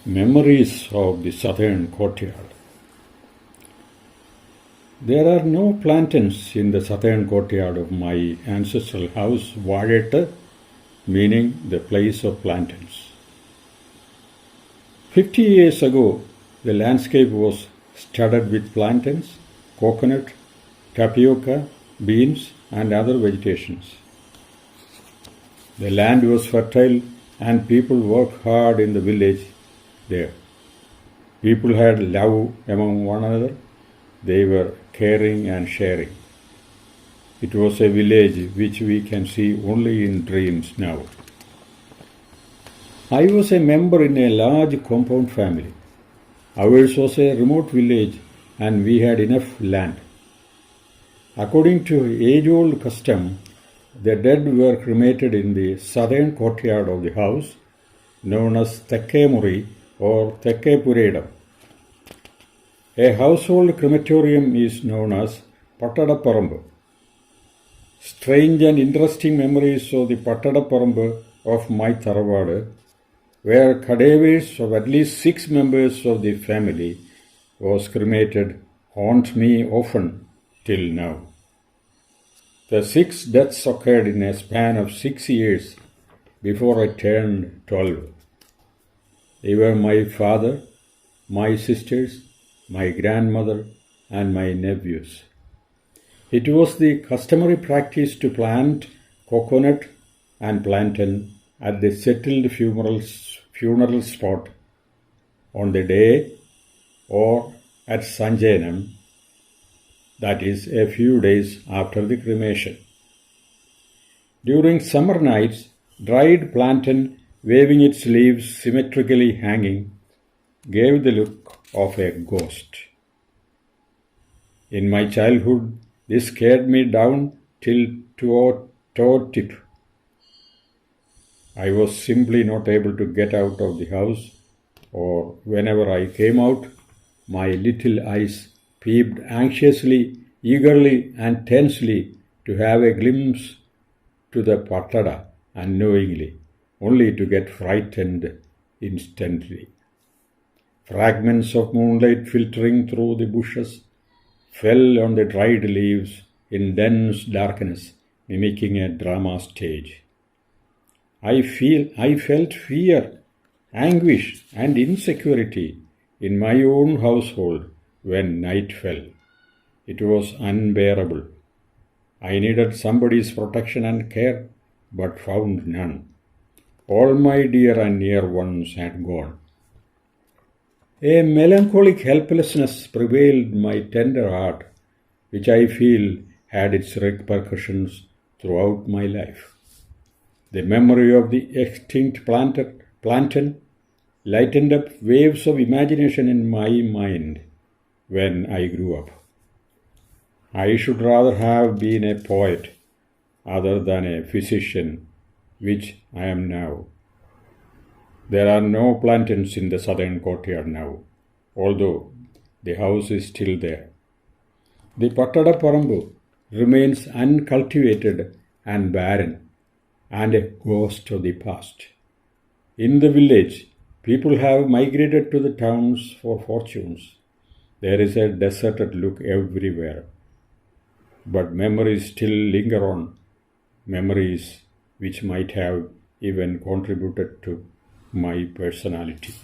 Memories of the southern courtyard. There are no plantains in the southern courtyard of my ancestral house, Vazhetta, meaning the place of plantains. 50 years ago, the landscape was studded with plantains, coconut, tapioca, beans, and other vegetations. The land was fertile and people worked hard in the village there. People had love among one another. They were caring and sharing. It was a village which we can see only in dreams now. I was a member in a large compound family. Ours was a remote village and we had enough land. According to age-old custom, the dead were cremated in the southern courtyard of the house, known as Tekkemuri or Tekkepuredam. A household crematorium is known as Pattadaparambu. Strange and interesting memories of the Pattadaparambu of my Tharavadu, where cadavers of at least 6 members of the family was cremated, haunt me often till now. The 6 deaths occurred in a span of 6 years before I turned 12. They were my father, my sisters, my grandmother, and my nephews. It was the customary practice to plant coconut and plantain at the settled funeral spot on the day or at Sanjanam, that is, a few days after the cremation. During summer nights, dried plantain waving its leaves symmetrically hanging gave the look of a ghost. In my childhood, this scared me down till toe tip. I was simply not able to get out of the house, or whenever I came out, my little eyes peeped anxiously, eagerly, and tensely to have a glimpse to the pattada unknowingly, only to get frightened instantly. Fragments of moonlight filtering through the bushes fell on the dried leaves in dense darkness, mimicking a drama stage. I felt fear, anguish, and insecurity in my own household when night fell. It was unbearable. I needed somebody's protection and care, but found none. All my dear and near ones had gone. A melancholic helplessness prevailed in my tender heart, which I feel had its repercussions throughout my life. The memory of the extinct plantain lightened up waves of imagination in my mind when I grew up. I should rather have been a poet other than a physician, which I am now. There are no plantains in the southern courtyard now, although the house is still there. The Pattadaparambu remains uncultivated and barren, and a ghost of the past. In the village, people have migrated to the towns for fortunes. There is a deserted look everywhere. But memories still linger on, memories which might have even contributed to my personality.